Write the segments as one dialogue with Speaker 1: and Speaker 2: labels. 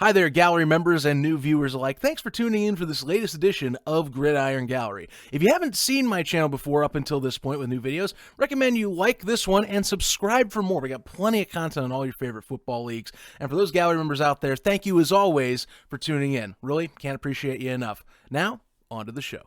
Speaker 1: Hi there, gallery members and new viewers alike. Thanks for tuning in for this latest edition of Gridiron Gallery. If you haven't seen my channel before up until this point with new videos, recommend you like this one and subscribe for more. We got plenty of content on all your favorite football leagues. And for those gallery members out there, thank you as always for tuning in. Really can't appreciate you enough. Now, on to the show.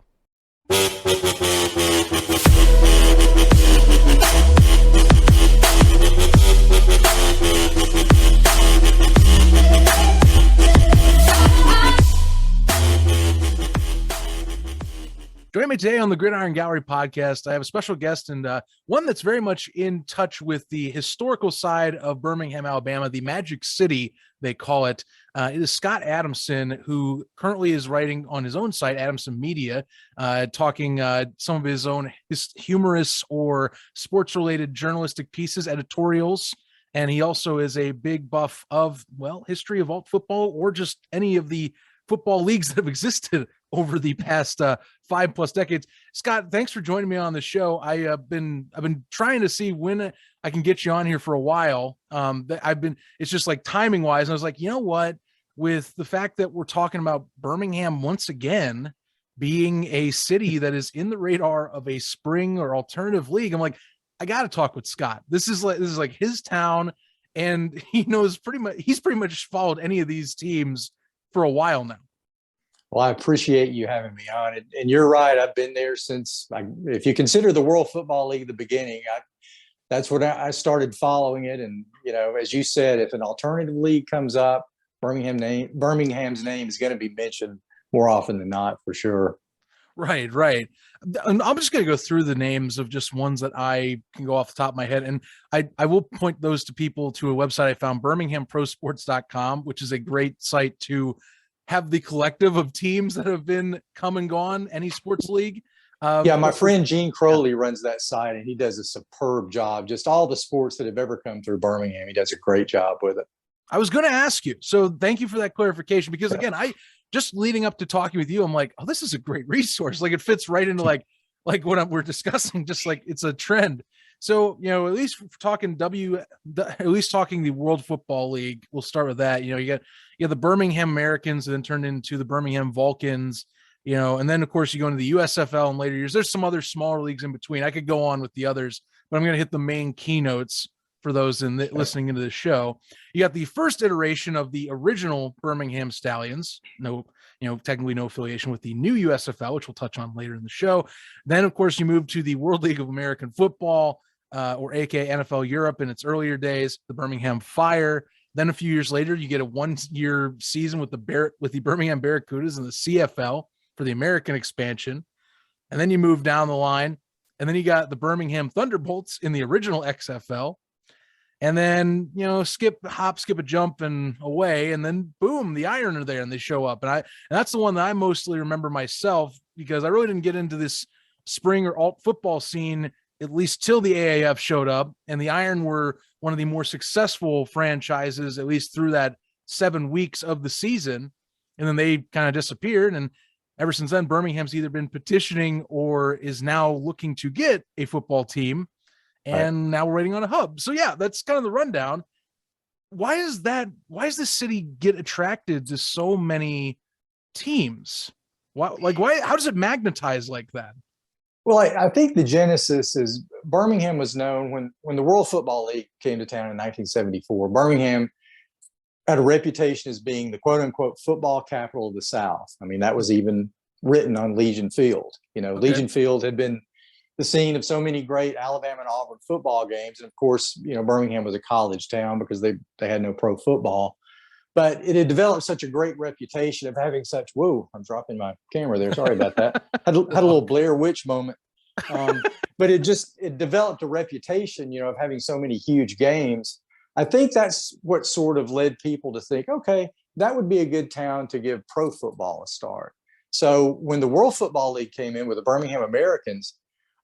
Speaker 1: Joining me today on the Gridiron Gallery podcast, I have a special guest and one that's very much in touch with the historical side of Birmingham, Alabama, the Magic City, they call it. It is Scott Adamson, who currently is writing on his own site, Adamson Media, talking some of his own humorous or sports-related journalistic pieces, editorials. And he also is a big buff of, well, history of alt football or just any of the football leagues that have existed over the past 5+ decades. Scott, thanks for joining me on the show. I've been trying to see when I can get you on here for a while. It's just like timing wise. And I was like, you know what, with the fact that we're talking about Birmingham once again being a city that is in the radar of a spring or alternative league, I'm like, I got to talk with Scott. This is like his town, and he knows he's pretty much followed any of these teams for a while now.
Speaker 2: Well, I appreciate you having me on. And you're right. I've been there since, if you consider the World Football League the beginning, that's when I started following it. And, you know, as you said, if an alternative league comes up, Birmingham's name is going to be mentioned more often than not, for sure.
Speaker 1: Right. And I'm just going to go through the names of just ones that I can go off the top of my head. And I will point those to people to a website I found, birminghamprosports.com, which is a great site to have the collective of teams that have been come and gone, any sports league.
Speaker 2: Yeah, my friend Gene Crowley runs that site, and he does a superb job. Just all the sports that have ever come through Birmingham, he does a great job with it.
Speaker 1: I was going to ask you, so thank you for that clarification, because again, just leading up to talking with you, I'm like, oh, this is a great resource. Like, it fits right into like what we're discussing, just like it's a trend. So, you know, at least talking the World Football League, we'll start with that. You know, you got the Birmingham Americans, and then turned into the Birmingham Vulcans, you know, and then of course you go into the USFL in later years. There's some other smaller leagues in between. I could go on with the others, but I'm going to hit the main keynotes for those listening into the show. You got the first iteration of the original Birmingham Stallions. Technically no affiliation with the new USFL, which we'll touch on later in the show. Then, of course, you move to the World League of American Football, or aka NFL Europe in its earlier days, the Birmingham Fire. Then a few years later, you get a 1-year season with the Birmingham Barracudas in the CFL for the American expansion. And then you move down the line, and then you got the Birmingham Thunderbolts in the original XFL. And then, you know, skip a jump and away, and then boom, the Iron are there and they show up. And that's the one that I mostly remember myself, because I really didn't get into this spring or alt football scene at least till the AAF showed up, and the Iron were one of the more successful franchises, at least through that 7 weeks of the season. And then they kind of disappeared. And ever since then, Birmingham's either been petitioning or is now looking to get a football team. And now we're waiting on a hub. So yeah, that's kind of the rundown. Why does the city get attracted to so many teams? Why, how does it magnetize like that?
Speaker 2: Well, I think the genesis is Birmingham was known when the World Football League came to town in 1974. Birmingham had a reputation as being the quote unquote football capital of the South. I mean, that was even written on Legion Field. You know, okay. Legion Field had been the scene of so many great Alabama and Auburn football games. And of course, you know, Birmingham was a college town because they had no pro football. But it had developed such a great reputation of having such, whoa, I'm dropping my camera there. Sorry about that. Had a little Blair Witch moment. But it developed a reputation, you know, of having so many huge games. I think that's what sort of led people to think, okay, that would be a good town to give pro football a start. So when the World Football League came in with the Birmingham Americans,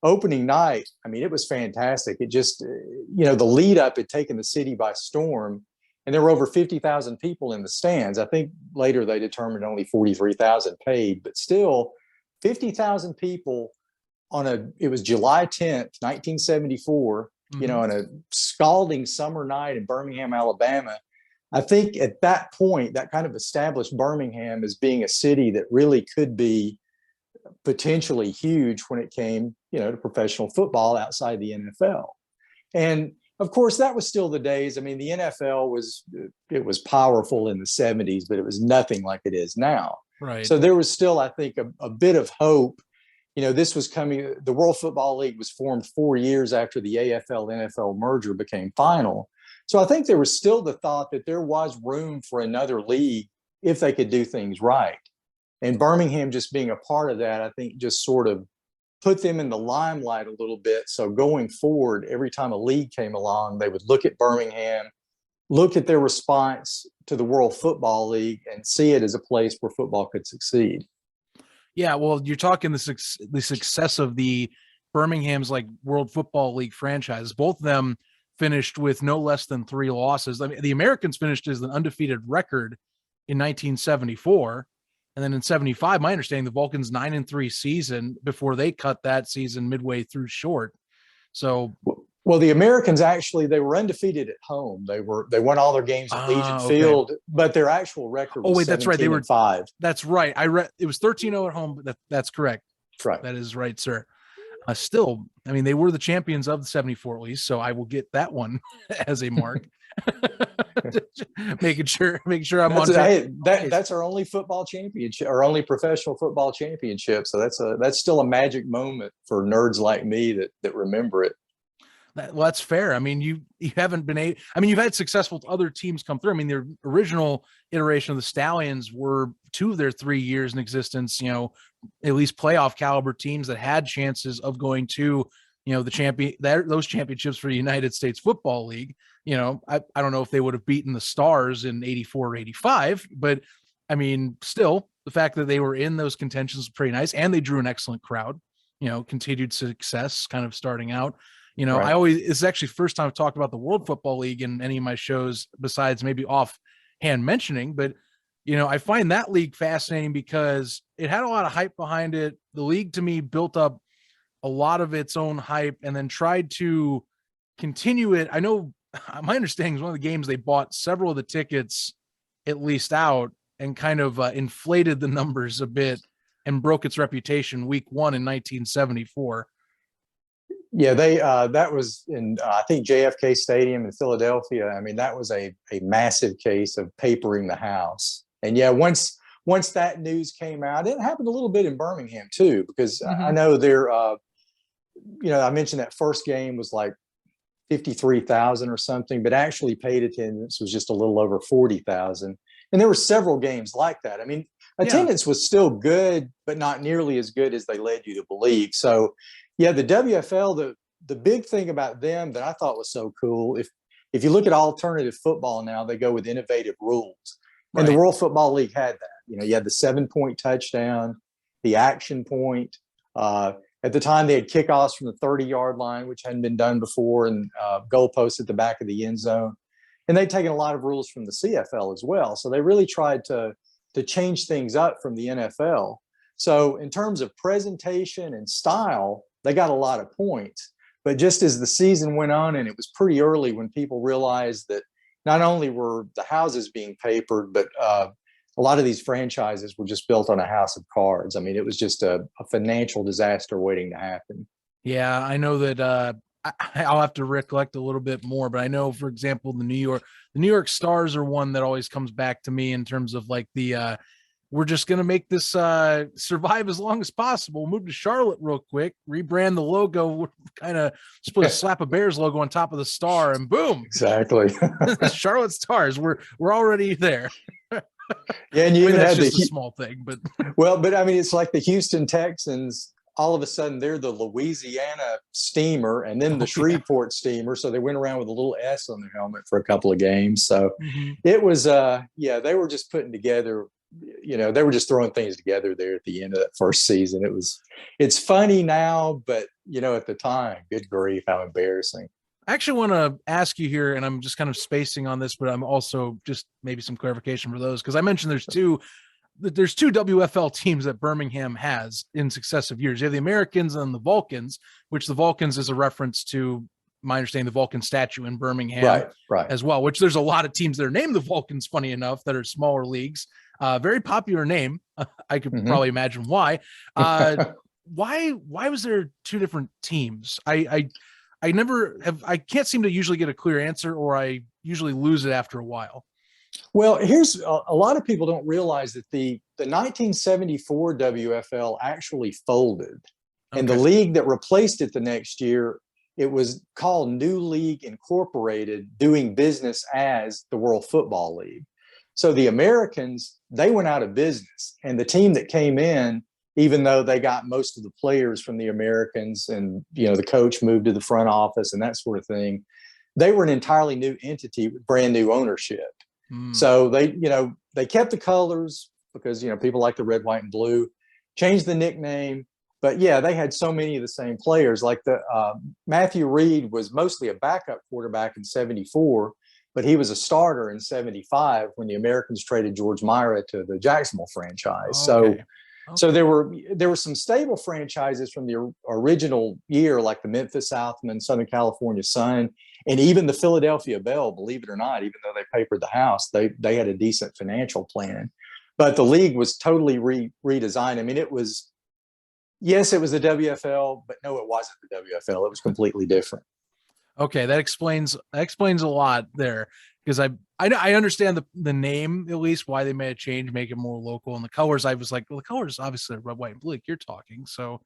Speaker 2: opening night, I mean, it was fantastic. It just, you know, the lead up had taken the city by storm. And there were over 50,000 people in the stands. I think later they determined only 43,000 paid, but still 50,000 people it was July 10th, 1974, you know, on a scalding summer night in Birmingham, Alabama. I think at that point, that kind of established Birmingham as being a city that really could be potentially huge when it came, to professional football outside the NFL. And of course, that was still the days. I mean, the NFL was powerful in the 70s, but it was nothing like it is now.
Speaker 1: Right.
Speaker 2: So there was still, I think, a bit of hope. This was coming. The World Football League was formed 4 years after the AFL-NFL merger became final. So I think there was still the thought that there was room for another league if they could do things right. And Birmingham just being a part of that, I think just sort of put them in the limelight a little bit. So going forward, every time a league came along, they would look at Birmingham, look at their response to the World Football League, and see it as a place where football could succeed.
Speaker 1: Yeah, well, you're talking the success of the Birmingham's like World Football League franchises. Both of them finished with no less than 3 losses. I mean, the Americans finished as an undefeated record in 1974. And then in 75, my understanding, the Vulcans 9-3 season before they cut that season midway through short. So,
Speaker 2: well, the Americans actually, they were undefeated at home. They won all their games at Legion Field, but their actual record was
Speaker 1: that's right. They were
Speaker 2: 5.
Speaker 1: That's right. I read it was 13-0 at home, but that's correct.
Speaker 2: That's right.
Speaker 1: That is right, sir. Still, I mean, they were the champions of the 74 at least, so I will get that one as a mark. making sure I'm on.
Speaker 2: That's our only football championship, our only professional football championship. So that's still a magic moment for nerds like me that remember it.
Speaker 1: Well, that's fair. I mean, you haven't been you've had successful other teams come through. I mean, the original iteration of the Stallions were 2 of their 3 years in existence, at least playoff caliber teams that had chances of going to, those championships for the United States Football League. I don't know if they would have beaten the Stars in 84 or 85, but I mean, still the fact that they were in those contentions is pretty nice. And they drew an excellent crowd, continued success kind of starting out. Right. It's actually the first time I've talked about the World Football League in any of my shows besides maybe offhand mentioning, but I find that league fascinating because it had a lot of hype behind it. The league to me built up a lot of its own hype and then tried to continue it. I know my understanding is one of the games they bought several of the tickets at least out and kind of inflated the numbers a bit and broke its reputation week 1 in 1974.
Speaker 2: Yeah, that was in I think JFK Stadium in Philadelphia. I mean, that was a massive case of papering the house. And yeah, once that news came out, it happened a little bit in Birmingham too, because I know I mentioned that first game was like 53,000 or something, but actually paid attendance was just a little over 40,000. And there were several games like that. I mean, attendance was still good, but not nearly as good as they led you to believe. So yeah, the WFL, the big thing about them that I thought was so cool, if you look at alternative football now, they go with innovative rules. Right. And the World Football League had that. You had the 7-point touchdown, the action point. At the time, they had kickoffs from the 30-yard line, which hadn't been done before, and goalposts at the back of the end zone. And they'd taken a lot of rules from the CFL as well. So they really tried to change things up from the NFL. So in terms of presentation and style, they got a lot of points. But just as the season went on, and it was pretty early when people realized that not only were the houses being papered, but a lot of these franchises were just built on a house of cards. I mean, it was just a financial disaster waiting to happen.
Speaker 1: Yeah, I know that I'll have to recollect a little bit more, but I know, for example, the New York Stars are one that always comes back to me in terms of like the we're just going to make this survive as long as possible. We'll move to Charlotte real quick, rebrand the logo, kind of just put a slap a Bears logo on top of the star, and boom.
Speaker 2: Exactly.
Speaker 1: Charlotte Stars. We're already there.
Speaker 2: Yeah, and you even had
Speaker 1: a small thing, but
Speaker 2: but I mean, it's like the Houston Texans. All of a sudden, they're the Louisiana Steamer, and then the Shreveport Steamer. So they went around with a little S on their helmet for a couple of games. So it was, they were just putting together. They were just throwing things together there at the end of that first season. It's funny now, but at the time, good grief, how embarrassing.
Speaker 1: I actually want to ask you here, and I'm just kind of spacing on this, but I'm also just maybe some clarification for those, because I mentioned there's two WFL teams that Birmingham has in successive years. You have the Americans and the Vulcans, which the Vulcans is a reference to my understanding, the Vulcan statue in Birmingham
Speaker 2: right.
Speaker 1: as well, which there's a lot of teams that are named the Vulcans, funny enough, that are smaller leagues. Very popular name. I could probably imagine why. Why was there two different teams? I never have, I can't seem to usually get a clear answer, or I usually lose it after a while.
Speaker 2: Well, here's a lot of people don't realize that the 1974 WFL actually folded. And the league that replaced it the next year, it was called New League Incorporated, doing business as the World Football League. So the Americans, they went out of business. And the team that came in, even though they got most of the players from the Americans and, the coach moved to the front office and that sort of thing, they were an entirely new entity with brand new ownership. So they kept the colors because, people like the red, white, and blue, changed the nickname. But yeah, they had so many of the same players. Like Matthew Reed was mostly a backup quarterback in 74, but he was a starter in 75 when the Americans traded George Myra to the Jacksonville franchise. So there were some stable franchises from the original year, like the Memphis Southmen, Southern California Sun, and even the Philadelphia Bell, believe it or not, even though they papered the house, they had a decent financial plan. But the league was totally redesigned. I mean, yes, it was the WFL, but no, it wasn't the WFL. It was completely different.
Speaker 1: Okay, that explains a lot there, because I understand the name, at least why they made a change, make it more local. And the colors, I was like, well, the colors obviously are red, white, and blue. Like you're talking, so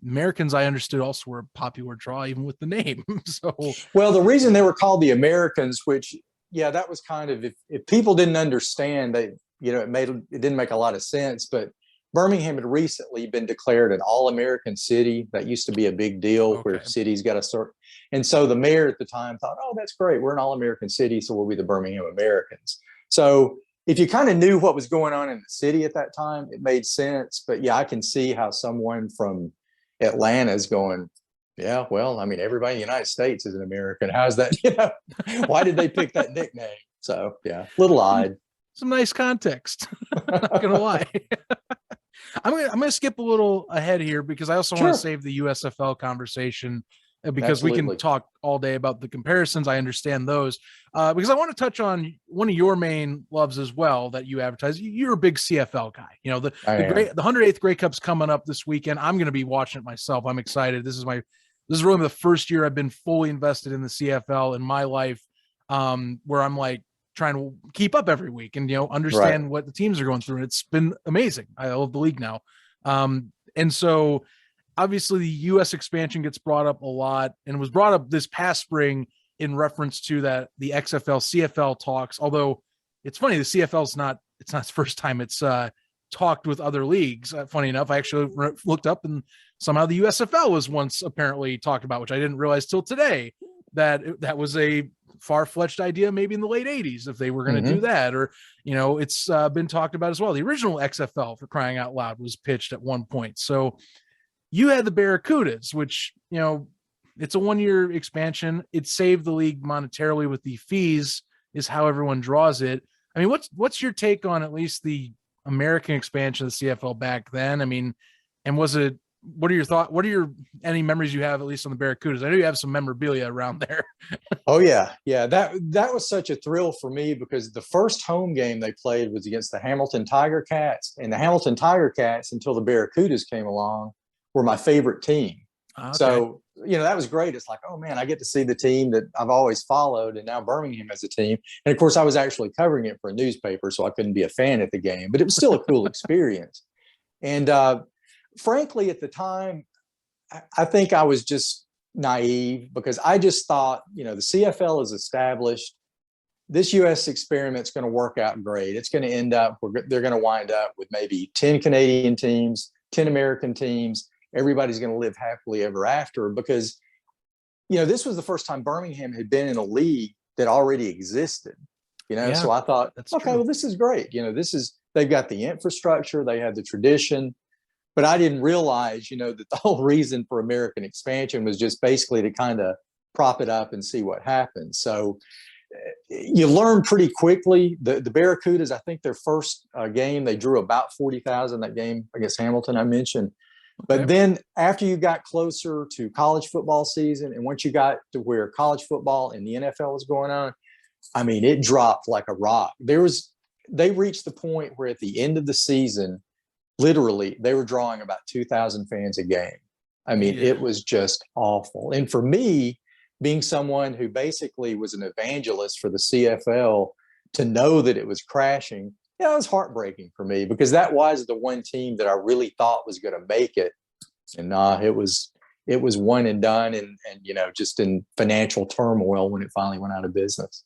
Speaker 1: Americans, I understood, also were a popular draw even with the name. So
Speaker 2: well, the reason they were called the Americans, which that was kind of, if people didn't understand, it didn't make a lot of sense, but Birmingham had recently been declared an all-American city. That used to be a big deal where cities got to start. And so the mayor at the time thought, oh, that's great. We're an all-American city, so we'll be the Birmingham Americans. So if you kind of knew what was going on in the city at that time, it made sense. But yeah, I can see how someone from Atlanta is going, yeah, well, I mean, everybody in the United States is an American. How's that? Why did they pick that nickname? So yeah, little odd.
Speaker 1: Some nice context. Not gonna lie. I'm gonna skip a little ahead here because I also want to save the USFL conversation, because we can talk all day about the comparisons. I understand those, because I want to touch on one of your main loves as well that you advertise. You're a big CFL guy. The 108th Grey Cup's coming up this weekend. I'm going to be watching it myself. I'm excited. This is really the first year I've been fully invested in the CFL in my life, where I'm like trying to keep up every week and understand what the teams are going through, and it's been amazing. I love the league now, and so obviously the US expansion gets brought up a lot, and was brought up this past spring in reference to the XFL CFL talks. Although it's funny, the CFL is not its first time it's talked with other leagues. Funny enough, I actually looked up, and somehow the USFL was once apparently talked about, which I didn't realize till today, that was a far-fetched idea maybe in the late 80s if they were going to do that. Or it's been talked about as well. The original XFL, for crying out loud, was pitched at one point. So you had the Barracudas, which it's a 1-year expansion. It saved the league monetarily with the fees, is how everyone draws it. I mean, what's your take on at least the American expansion of the CFL back then? I mean, and what are your thoughts? What are any memories you have, at least on the Barracudas? I know you have some memorabilia around there.
Speaker 2: Oh yeah. That was such a thrill for me, because the first home game they played was against the Hamilton Tiger Cats, and the Hamilton Tiger Cats, until the Barracudas came along, were my favorite team. So that was great. It's like, oh man, I get to see the team that I've always followed, and now Birmingham has a team. And of course, I was actually covering it for a newspaper, so I couldn't be a fan at the game, but it was still a cool experience. And frankly, at the time, I think I was just naive, because I just thought, the CFL is established. This US experiment's going to work out great. It's going to end up, they're going to wind up with maybe 10 Canadian teams, 10 American teams. Everybody's going to live happily ever after, because, this was the first time Birmingham had been in a league that already existed, so I thought, okay, well, this is great. They've got the infrastructure, they have the tradition. But I didn't realize, that the whole reason for American expansion was just basically to kind of prop it up and see what happens. So you learn pretty quickly. The Barracudas, I think their first game, they drew about 40,000, that game against Hamilton I mentioned. But then after you got closer to college football season, and once you got to where college football and the NFL was going on, I mean, it dropped like a rock. They reached the point where at the end of the season, literally, they were drawing about 2,000 fans a game. I mean, it was just awful. And for me, being someone who basically was an evangelist for the CFL, to know that it was crashing, it was heartbreaking for me, because that was the one team that I really thought was going to make it. And it was one and done, and just in financial turmoil when it finally went out of business.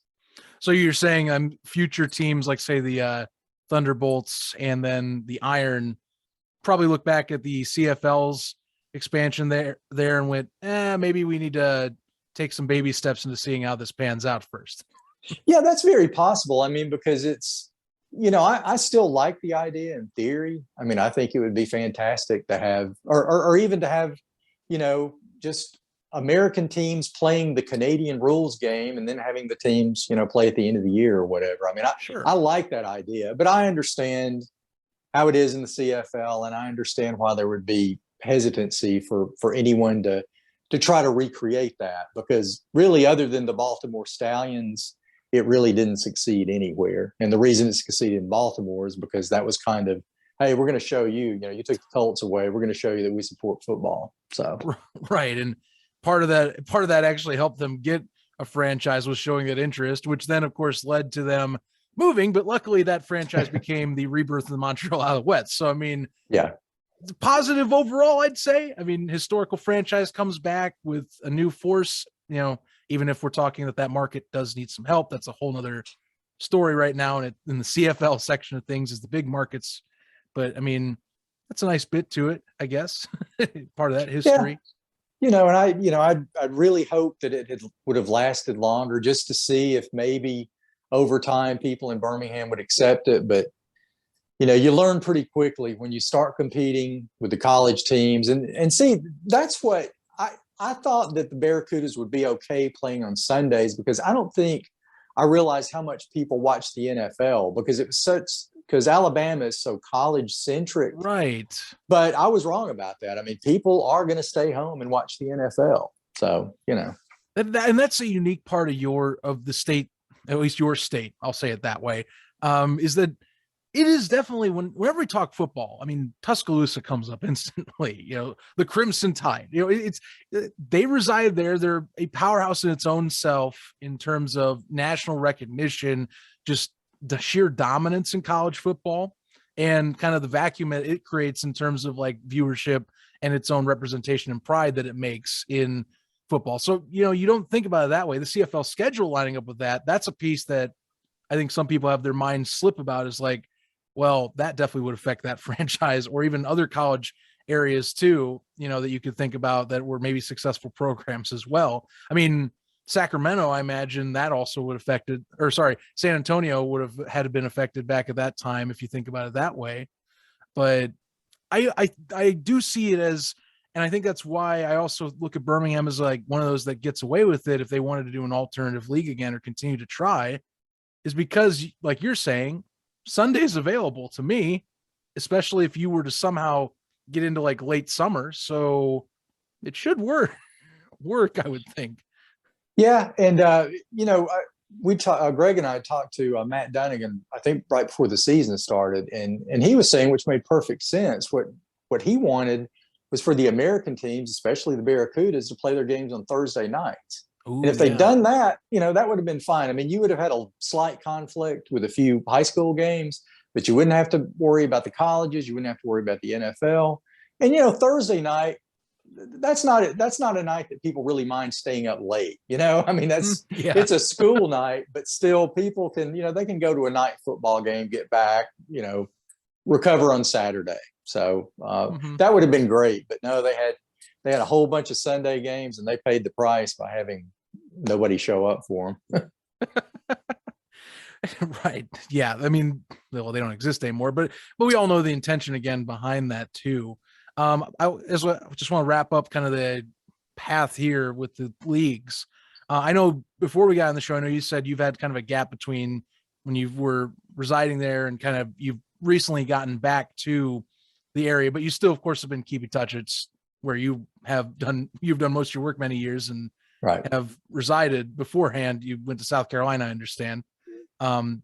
Speaker 1: So you're saying future teams like, say, the Thunderbolts and then the Iron probably look back at the CFL's expansion there and went, maybe we need to take some baby steps into seeing how this pans out first.
Speaker 2: Yeah, that's very possible. I mean, because it's, I still like the idea in theory. I mean, I think it would be fantastic to have, or even to have, just American teams playing the Canadian rules game and then having the teams, play at the end of the year or whatever. I mean, I like that idea, but I understand how it is in the CFL, and I understand why there would be hesitancy for anyone to try to recreate that, because really, other than the Baltimore Stallions, it really didn't succeed anywhere. And the reason it succeeded in Baltimore is because that was kind of, hey, we're going to show you, you took the Colts away, we're going to show you that we support football. So
Speaker 1: right. And part of that actually helped them get a franchise, was showing that interest, which then of course led to them moving. But luckily that franchise became the rebirth of the Montreal Alouettes. So, I mean, positive overall, I'd say. I mean, historical franchise comes back with a new force, even if we're talking that market does need some help. That's a whole nother story right now. And in the CFL section of things is the big markets. But I mean, that's a nice bit to it, I guess. Part of that history.
Speaker 2: Yeah. And I'd really hope that it would have lasted longer, just to see if maybe over time people in Birmingham would accept it. But, you learn pretty quickly when you start competing with the college teams, and see, that's what I thought, that the Barracudas would be okay playing on Sundays, because I don't think I realized how much people watch the NFL, because Alabama is so college centric.
Speaker 1: Right.
Speaker 2: But I was wrong about that. I mean, people are going to stay home and watch the NFL. So,
Speaker 1: And that's a unique part of the state, at least your state, I'll say it that way, is that it is definitely, whenever we talk football, I mean, Tuscaloosa comes up instantly, the Crimson Tide, they reside there. They're a powerhouse in its own self in terms of national recognition, just the sheer dominance in college football, and kind of the vacuum that it creates in terms of like viewership and its own representation and pride that it makes in football. So, you don't think about it that way. The CFL schedule lining up with that's a piece that I think some people have their minds slip about, is like, well, that definitely would affect that franchise, or even other college areas too, that you could think about that were maybe successful programs as well. I mean, Sacramento, I imagine that also would affected, or sorry, San Antonio would have had been affected back at that time, if you think about it that way. But I do see it as, and I think that's why I also look at Birmingham as like one of those that gets away with it if they wanted to do an alternative league again or continue to try, is because, like you're saying, Sunday's available to me, especially if you were to somehow get into like late summer. So it should work, I would think.
Speaker 2: Yeah. And, Greg and I talked to Matt Dunnigan, I think right before the season started. And he was saying, which made perfect sense, what he wanted was for the American teams, especially the Barracudas, to play their games on Thursday nights.
Speaker 1: Ooh,
Speaker 2: and if they'd done that, that would have been fine. I mean, you would have had a slight conflict with a few high school games, but you wouldn't have to worry about the colleges. You wouldn't have to worry about the NFL. And, Thursday night, that's not a night that people really mind staying up late. I mean, it's a school night, but still people can, they can go to a night football game, get back, recover on Saturday. So that would have been great. But no, they had a whole bunch of Sunday games, and they paid the price by having nobody show up for them.
Speaker 1: Right. Yeah. I mean, well, they don't exist anymore, but we all know the intention again behind that too. I just want to wrap up kind of the path here with the leagues. I know before we got on the show, I know you said you've had kind of a gap between when you were residing there and kind of you've recently gotten back to the area, but you still, of course, have been keeping touch. It's where you've done most of your work many years and
Speaker 2: Right.
Speaker 1: have resided beforehand. You went to South Carolina, I understand. And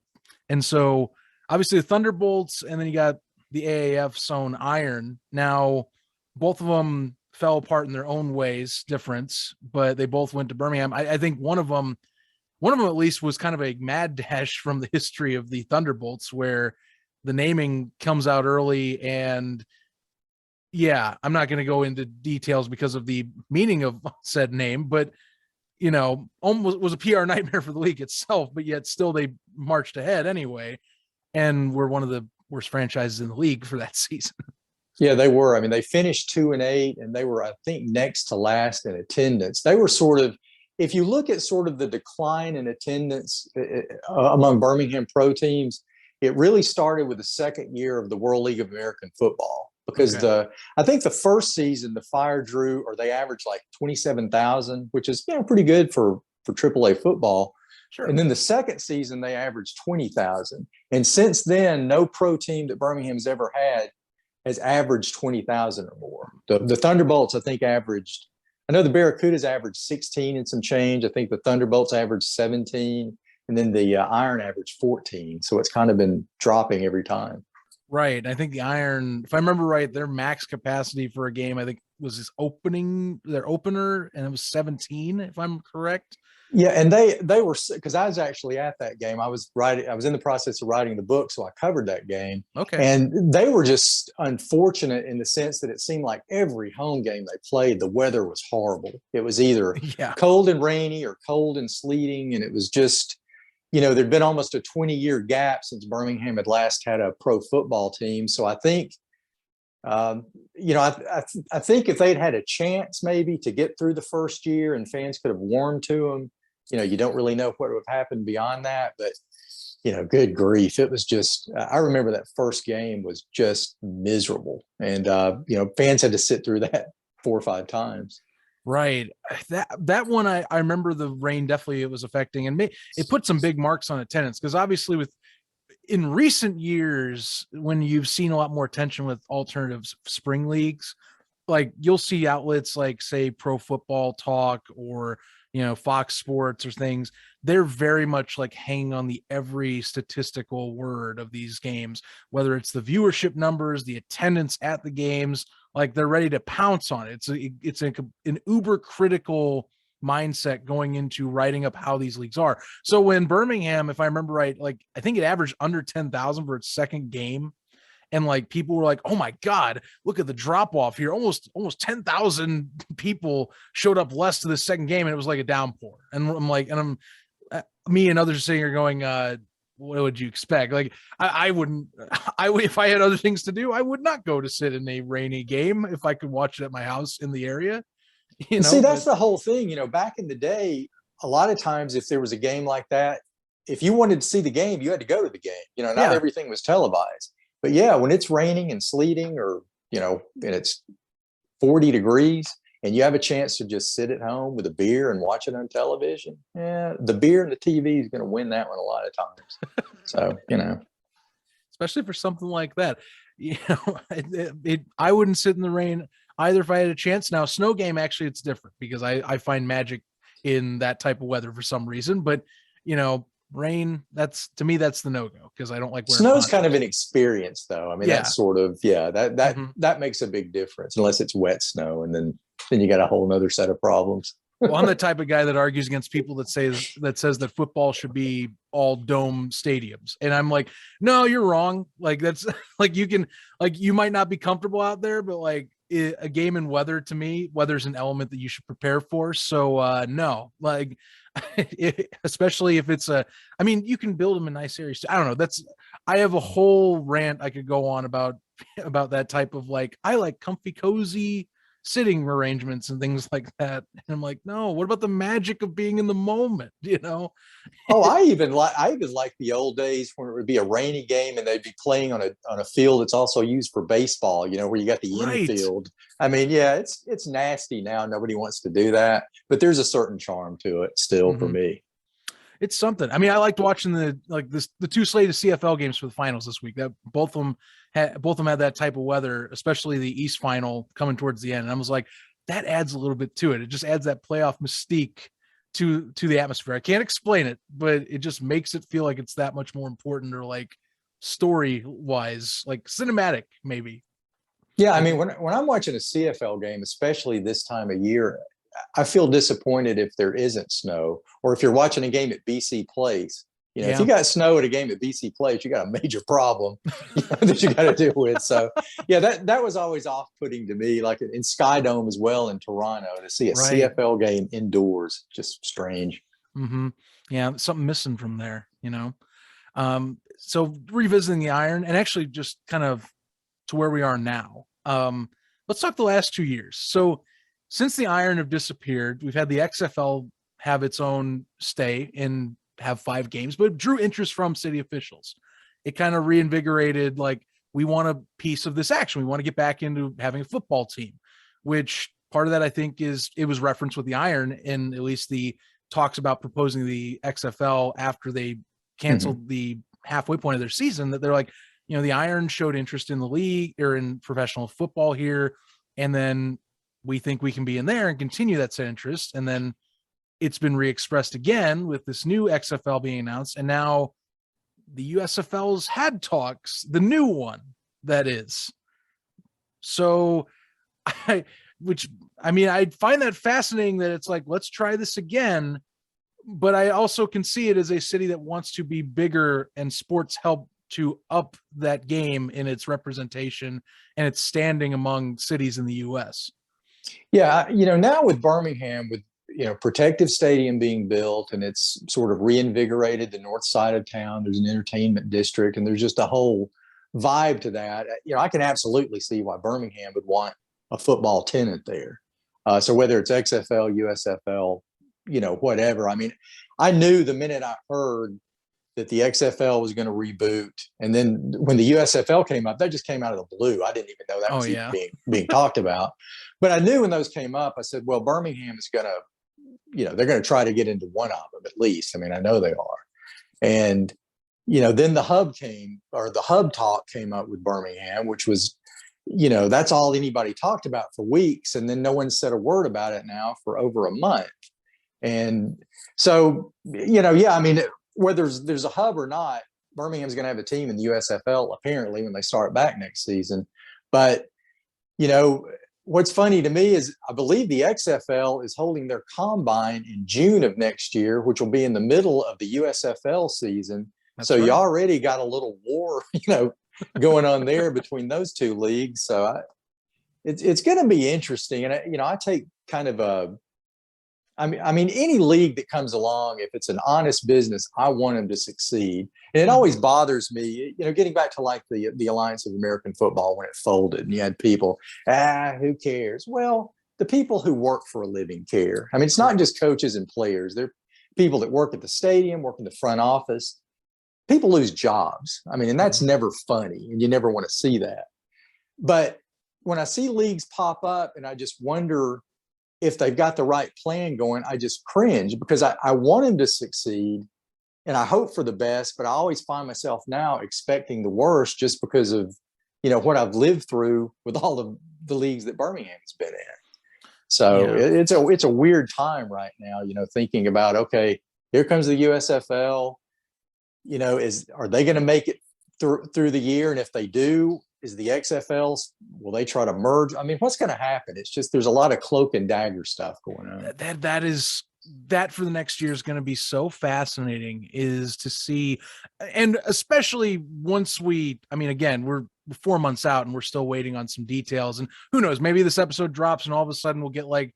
Speaker 1: so obviously the Thunderbolts, and then you got the AAF's own Iron. Now, both of them fell apart in their own ways, difference, but they both went to Birmingham. I think one of them at least was kind of a mad dash from the history of the Thunderbolts, where the naming comes out early. And yeah, I'm not going to go into details because of the meaning of said name, but almost was a PR nightmare for the league itself, but yet still they marched ahead anyway. And we're one of the worst franchises in the league for that season.
Speaker 2: Yeah, they were. I mean, they finished 2-8, and they were, I think, next to last in attendance. They were sort of, if you look at sort of the decline in attendance among Birmingham pro teams, it really started with the second year of the World League of American Football, because I think the first season, the Fire drew, or they averaged like 27,000, which is pretty good for AAA football.
Speaker 1: Sure.
Speaker 2: And then the second season, they averaged 20,000. And since then, no pro team that Birmingham's ever had has averaged 20,000 or more. The Thunderbolts, I think, averaged, I know the Barracudas averaged 16 and some change. I think the Thunderbolts averaged 17, and then the Iron averaged 14. So it's kind of been dropping every time.
Speaker 1: Right. I think the Iron, if I remember right, their max capacity for a game, I think was their opener, and it was 17, if I'm correct.
Speaker 2: Yeah, and they were, because I was actually at that game. I was in the process of writing the book, so I covered that game.
Speaker 1: Okay.
Speaker 2: And they were just unfortunate in the sense that it seemed like every home game they played, the weather was horrible. It was either cold and rainy or cold and sleeting, and it was just, there'd been almost a 20-year gap since Birmingham had last had a pro football team. So I think, I think if they'd had a chance maybe to get through the first year and fans could have warmed to them, you don't really know what would have happened beyond that. But, good grief. It was just, I remember that first game was just miserable. And, fans had to sit through that 4 or 5 times.
Speaker 1: Right. That one, I remember the rain definitely it was affecting, and it put some big marks on attendance, because obviously in recent years, when you've seen a lot more attention with alternative spring leagues, like you'll see outlets like, say, Pro Football Talk or Fox Sports or things, they're very much like hanging on the every statistical word of these games, whether it's the viewership numbers, the attendance at the games, like they're ready to pounce on it. It's an uber critical mindset going into writing up how these leagues are. So when Birmingham, if I remember right, like I think it averaged under 10,000 for its second game. And like people were like, "Oh my God, look at the drop off here! Almost 10,000 people showed up less to the second game, and it was like a downpour." And I'm like, me and others sitting here going, "What would you expect?" Like I wouldn't. If I had other things to do, I would not go to sit in a rainy game if I could watch it at my house in the area.
Speaker 2: See, that's the whole thing. Back in the day, a lot of times if there was a game like that, if you wanted to see the game, you had to go to the game. Not everything was televised. But yeah, when it's raining and sleeting, or, and it's 40 degrees and you have a chance to just sit at home with a beer and watch it on television, the beer and the TV is going to win that one a lot of times. So,
Speaker 1: especially for something like that, I wouldn't sit in the rain either if I had a chance. Now, snow game, actually, it's different because I find magic in that type of weather for some reason. But, rain, to me that's the no-go, because I don't like wearing
Speaker 2: snow's kind of an experience, though. I mean, that's sort of that that makes a big difference, unless it's wet snow, and then you got a whole nother set of problems.
Speaker 1: Well, I'm the type of guy that argues against people that says that football should be all dome stadiums, and I'm like, no, you're wrong. Like that's like you might not be comfortable out there, but like a game in weather, to me, weather's an element that you should prepare for. So no, like especially if it's you can build them in nice areas. I don't know. I have a whole rant I could go on about that type of, like, I like comfy, cozy sitting arrangements and things like that. And I'm like, no, what about the magic of being in the moment?
Speaker 2: Oh, I even like the old days when it would be a rainy game and they'd be playing on a field that's also used for baseball, where you got the infield. I mean, yeah, it's nasty now. Nobody wants to do that, but there's a certain charm to it still for me.
Speaker 1: it's something. I mean, I liked watching the two slated CFL games for the finals this week. That both of them had that type of weather, especially the East final coming towards the end. And I was like, that adds a little bit to it. It just adds that playoff mystique to the atmosphere. I can't explain it, but it just makes it feel like it's that much more important, or like story wise, like cinematic maybe.
Speaker 2: Yeah, I mean, when I'm watching a CFL game, especially this time of year, I feel disappointed if there isn't snow, or if you're watching a game at BC Place. If you got snow at a game at BC Place, you got a major problem that you got to deal with. So, yeah, that was always off-putting to me. Like in Sky Dome as well in Toronto, to see a CFL game indoors, just strange.
Speaker 1: Mm-hmm. Yeah, something missing from there. So revisiting the Iron, and actually just kind of to where we are now. Let's talk the last 2 years. So since the Iron have disappeared, we've had the XFL have its own stay and have 5 games, but it drew interest from city officials. It kind of reinvigorated, like, we want a piece of this action. We want to get back into having a football team, which part of that I think is it was referenced with the Iron, and at least the talks about proposing the XFL after they canceled the halfway point of their season, that they're like, the Iron showed interest in the league or in professional football here. And then we think we can be in there and continue that set interest. And then it's been re-expressed again with this new XFL being announced. And now the USFL's had talks, the new one that is. So I find that fascinating that it's like, let's try this again. But I also can see it as a city that wants to be bigger, and sports help to up that game in its representation and its standing among cities in the US.
Speaker 2: Yeah, now with Birmingham, with Protective Stadium being built, and it's sort of reinvigorated the north side of town. There's an entertainment district, and there's just a whole vibe to that. I can absolutely see why Birmingham would want a football tenant there. So whether it's XFL, USFL, whatever. I mean, I knew the minute I heard that the XFL was going to reboot, and then when the USFL came up, that just came out of the blue. I didn't even know that was even being talked about. But I knew when those came up, I said, well, Birmingham is going to, they're going to try to get into one of them at least. I mean, I know they are. And, then the hub talk came up with Birmingham, which was, that's all anybody talked about for weeks. And then no one said a word about it now for over a month. And so, I mean, whether there's a hub or not, Birmingham's going to have a team in the USFL apparently when they start back next season. But, what's funny to me is I believe the XFL is holding their combine in June of next year, which will be in the middle of the USFL season. That's so right. You already got a little war, going on there between those two leagues. So it's going to be interesting. And, I take kind of I mean, any league that comes along, if it's an honest business, I want them to succeed. And it always bothers me, getting back to like the Alliance of American Football when it folded, and you had people, who cares? Well, the people who work for a living care. I mean, it's not just coaches and players. They're people that work at the stadium, work in the front office. People lose jobs. I mean, and that's never funny, and you never want to see that. But when I see leagues pop up, and I just wonder if they've got the right plan going, I just cringe, because I want them to succeed and I hope for the best, but I always find myself now expecting the worst just because of, what I've lived through with all of the leagues that Birmingham's been in. So it's a weird time right now, thinking about, okay, here comes the USFL, are they going to make it through the year? And if they do, is the XFL, will they try to merge? I mean, what's going to happen? It's just, there's a lot of cloak and dagger stuff going on.
Speaker 1: That for the next year is going to be so fascinating, is to see. And especially once again, we're 4 months out and we're still waiting on some details, and who knows, maybe this episode drops and all of a sudden we'll get like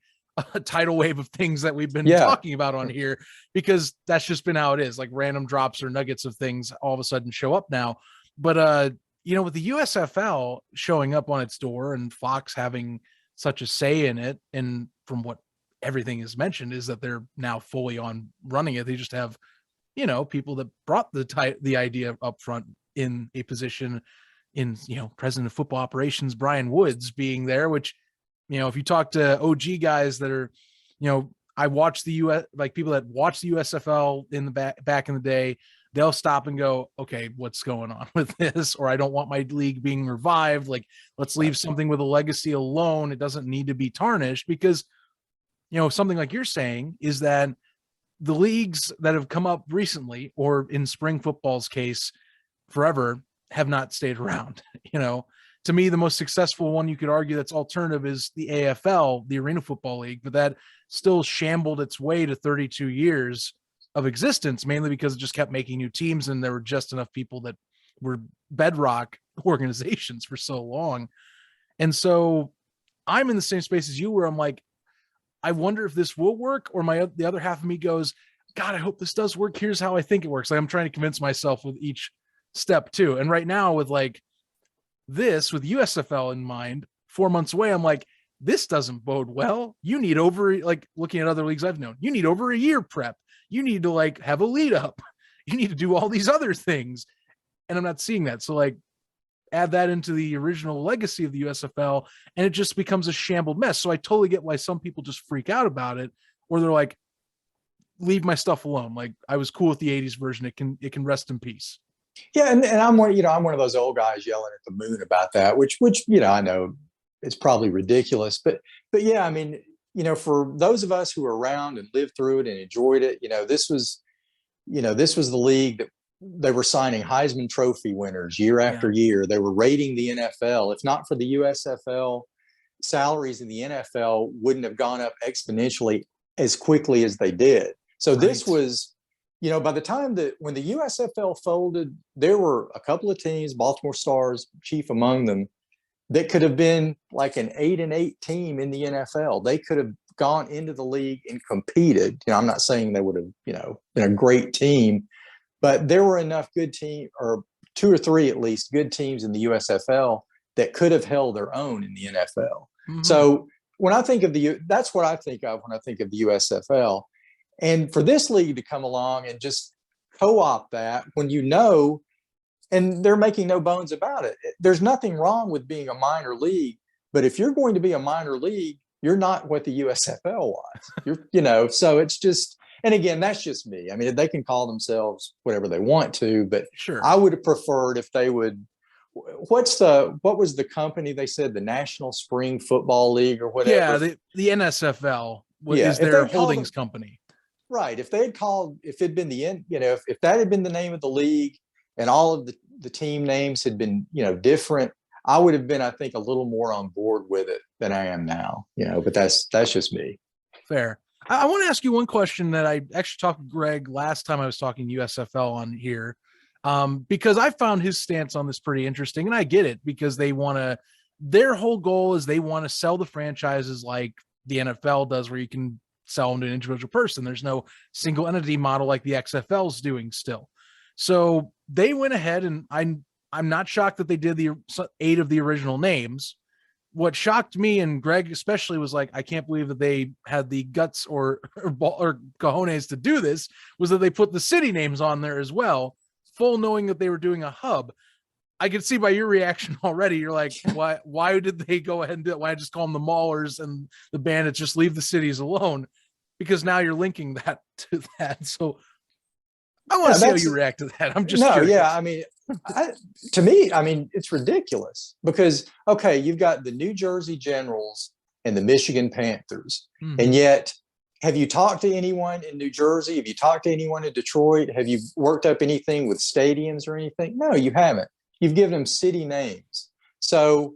Speaker 1: a tidal wave of things that we've been talking about on here, because that's just been how it is. Like random drops or nuggets of things all of a sudden show up now. But, with the USFL showing up on its door and Fox having such a say in it, and from what everything is mentioned is that they're now fully on running it. They just have, people that brought the idea up front in a position in, president of football operations, Brian Woods, being there, which, if you talk to OG guys that are, I watch the US, like people that watch the USFL in the back in the day, they'll stop and go, okay, what's going on with this? Or I don't want my league being revived. Like, let's leave something with a legacy alone. It doesn't need to be tarnished, because, something like you're saying is that the leagues that have come up recently, or in spring football's case, forever, have not stayed around. To me, the most successful one you could argue that's alternative is the AFL, the Arena Football League, but that still shambled its way to 32 years of existence, mainly because it just kept making new teams, and there were just enough people that were bedrock organizations for so long. And so I'm in the same space as you, where I'm like, I wonder if this will work, or the other half of me goes, God, I hope this does work. Here's how I think it works. Like, I'm trying to convince myself with each step too. And right now with with USFL in mind, 4 months away, I'm like, this doesn't bode well. You need looking at other leagues I've known, you need over a year prep. You need to have a lead up. You need to do all these other things. And I'm not seeing that. So add that into the original legacy of the USFL, and it just becomes a shambled mess. So I totally get why some people just freak out about it, or they're like, leave my stuff alone. Like, I was cool with the 80s version. It can rest in peace.
Speaker 2: Yeah. And I'm I'm one of those old guys yelling at the moon about that, which, I know it's probably ridiculous, but yeah, I mean, for those of us who were around and lived through it and enjoyed it, this was the league that they were signing Heisman Trophy winners year after year. They were raiding the NFL. If not for the USFL, salaries in the NFL wouldn't have gone up exponentially as quickly as they did. So this was, by the time when the USFL folded, there were a couple of teams, Baltimore Stars chief among them, that could have been like an 8-8 team in the NFL. They could have gone into the league and competed. I'm not saying they would have, been a great team, but there were enough good teams, or 2 or 3 at least, good teams in the USFL that could have held their own in the NFL. Mm-hmm. So when I think of that's what I think of when I think of the USFL. And for this league to come along and just co-opt that, when and they're making no bones about it. There's nothing wrong with being a minor league, but if you're going to be a minor league, you're not what the USFL was. So it's just, and again, that's just me. I mean, they can call themselves whatever they want to, but
Speaker 1: sure,
Speaker 2: I would have preferred if they would. What was the company they said, the National Spring Football League or whatever?
Speaker 1: Yeah, the NSFL is their holdings company.
Speaker 2: Right. If it'd been if that had been the name of the league, and all of the team names had been, different, I would have been, I think, a little more on board with it than I am now, but that's just me.
Speaker 1: Fair. I want to ask you one question that I actually talked to Greg last time I was talking USFL on here, because I found his stance on this pretty interesting, and I get it, because their whole goal is they want to sell the franchises like the NFL does, where you can sell them to an individual person. There's no single entity model like the XFL is doing still. So they went ahead, and I'm not shocked that they did the 8 of the original names. What shocked me, and Greg especially, was like, I can't believe that they had the guts or cojones to do this, was that they put the city names on there as well, full knowing that they were doing a hub. I could see by your reaction already, you're like, why did they go ahead and do it? Why just call them the Maulers and the Bandits? Just leave the cities alone, because now you're linking that to that. So I want to see how you react to that. I'm just curious.
Speaker 2: Yeah. I mean, to me, it's ridiculous, because, okay, you've got the New Jersey Generals and the Michigan Panthers. Mm-hmm. And yet, have you talked to anyone in New Jersey? Have you talked to anyone in Detroit? Have you worked up anything with stadiums or anything? No, you haven't. You've given them city names. So